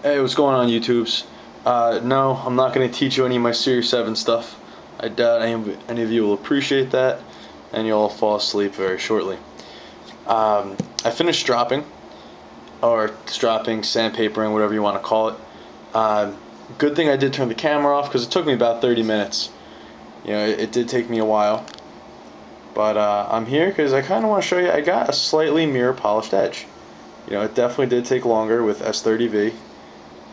Hey, what's going on, YouTubes? No, I'm not going to teach you any of my Series 7 stuff. I doubt any of you will appreciate that, and you'll all fall asleep very shortly. I finished stropping, sandpapering, whatever you want to call it. Good thing I did turn the camera off, because it took me about 30 minutes. You know, it did take me a while. But I'm here because I kind of want to show you I got a slightly mirror polished edge. You know, it definitely did take longer with S30V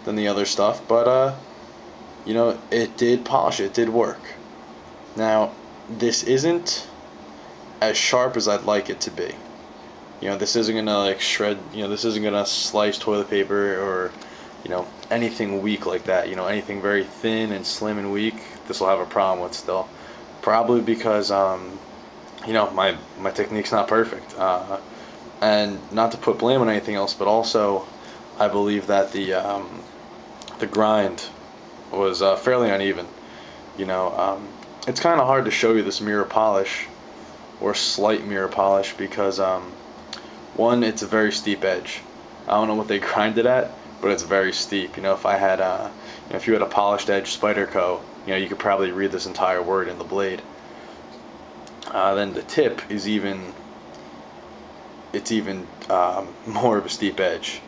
than the other stuff, but you know, it did polish, it did work. Now, this isn't as sharp as I'd like it to be. You know, this isn't gonna like shred, you know, this isn't gonna slice toilet paper or, you know, anything weak like that. You know, anything very thin and slim and weak, this will have a problem with still. Probably because you know, my technique's not perfect. And not to put blame on anything else, but also I believe that the grind was fairly uneven. You know, it's kind of hard to show you this mirror polish or slight mirror polish because one, it's a very steep edge. I don't know what they grind it at, but it's very steep. You know, if I had you know, if you had a polished edge Spyderco, you know, you could probably read this entire word in the blade. Then the tip is even more of a steep edge.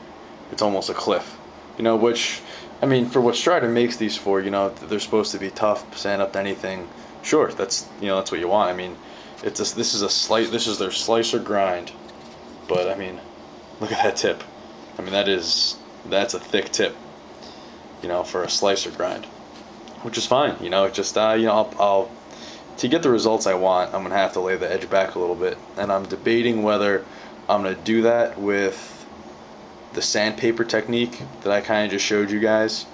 It's almost a cliff. You know, which, I mean, for what Strider makes these for, you know, they're supposed to be tough, stand up to anything. Sure, that's, you know, that's what you want. I mean, this is their slicer grind. But I mean, look at that tip. I mean, that's a thick tip, you know, for a slicer grind, which is fine. You know, it just you know, I'll to get the results I want, I'm gonna have to lay the edge back a little bit, and I'm debating whether I'm gonna do that with the sandpaper technique that I kind of just showed you guys.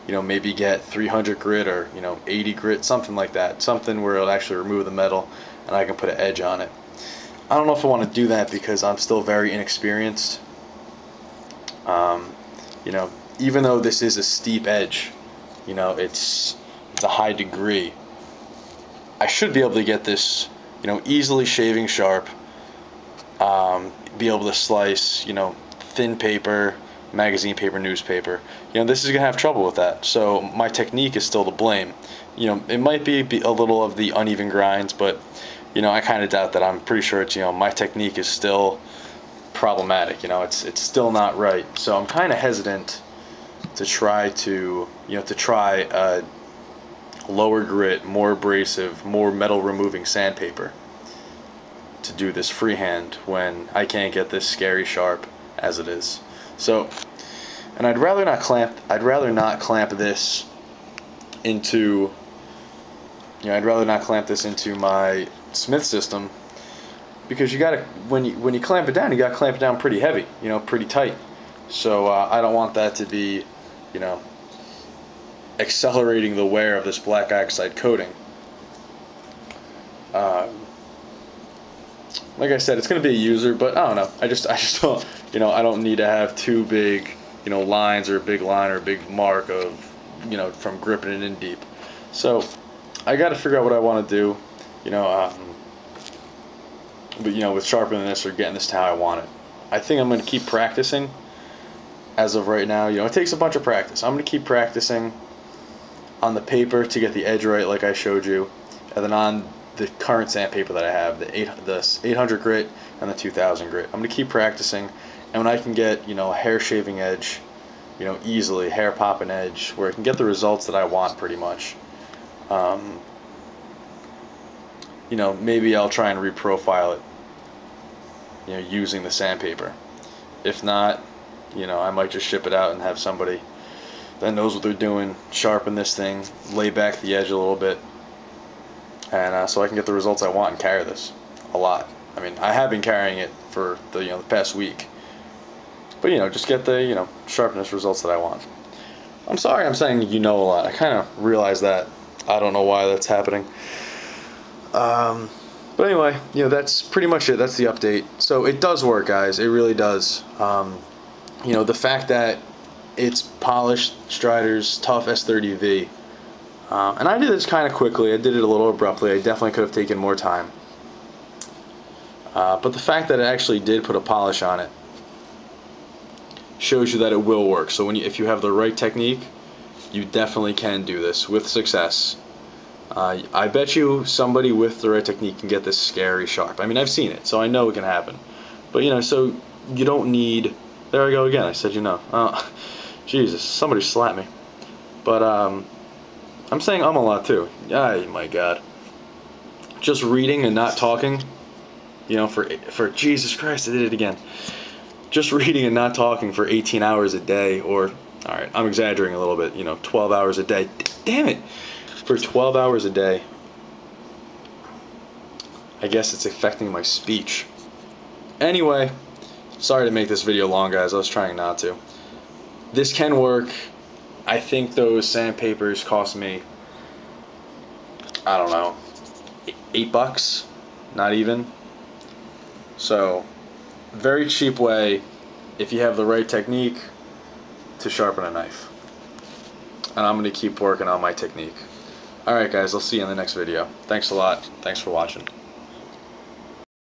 You know, maybe get 300 grit or, you know, 80 grit, something like that, something where it'll actually remove the metal and I can put an edge on it. I don't know if I want to do that because I'm still very inexperienced. You know, even though this is a steep edge, you know, it's a high degree, I should be able to get this, you know, easily shaving sharp, be able to slice, you know, thin paper, magazine paper, newspaper. You know, this is gonna have trouble with that. So my technique is still to blame. You know, it might be a little of the uneven grinds, but you know, I kind of doubt that. I'm pretty sure it's, you know, my technique is still problematic. You know, it's still not right. So I'm kind of hesitant to try to, you know, a lower grit, more abrasive, more metal removing sandpaper to do this freehand when I can't get this scary sharp as it is. So, and I'd rather not clamp this into, you know, I'd rather not clamp this into my Smith system, because you gotta, when you clamp it down, you gotta clamp it down pretty heavy, you know, pretty tight. So I don't want that to be, you know, accelerating the wear of this black oxide coating. Like I said, it's going to be a user, but I don't know. I just don't, you know, I don't need to have too big, you know, lines or a big line or a big mark of, you know, from gripping it in deep. So I got to figure out what I want to do, you know, but you know, with sharpening this or getting this to how I want it. I think I'm going to keep practicing. As of right now, you know, it takes a bunch of practice. I'm going to keep practicing on the paper to get the edge right, like I showed you, and then on the current sandpaper that I have, the 800 grit and the 2000 grit. I'm going to keep practicing, and when I can get, you know, a hair shaving edge, you know, easily, hair popping edge, where I can get the results that I want pretty much, you know, maybe I'll try and reprofile it, you know, using the sandpaper. If not, you know, I might just ship it out and have somebody that knows what they're doing sharpen this thing, lay back the edge a little bit, and so I can get the results I want and carry this a lot. I mean, I have been carrying it for the, you know, the past week, but you know, just get the, you know, sharpness results that I want. I'm sorry I'm saying you know a lot. I kind of realize that. I don't know why that's happening. But anyway, you know, that's pretty much it. That's the update. So it does work, guys. It really does. You know, the fact that it's polished Strider's tough S30V, and I did this kind of quickly. I did it a little abruptly. I definitely could have taken more time. But the fact that it actually did put a polish on it, shows you that it will work. So if you have the right technique, you definitely can do this with success. I bet you somebody with the right technique can get this scary sharp. I mean, I've seen it, so I know it can happen. But so you don't need. There I go again. I said Oh, Jesus! Somebody slapped me. But I'm saying a lot too. Oh my God. Just reading and not talking. For Jesus Christ, I did it again. Just reading and not talking for 18 hours a day, or all right, I'm exaggerating a little bit. 12 hours a day. Damn it. For 12 hours a day, I guess it's affecting my speech. Anyway, sorry to make this video long, guys. I was trying not to. This can work. I think those sandpapers cost me, I don't know, $8, not even. So, very cheap way, if you have the right technique, to sharpen a knife. And I'm going to keep working on my technique. Alright guys, I'll see you in the next video. Thanks a lot. Thanks for watching.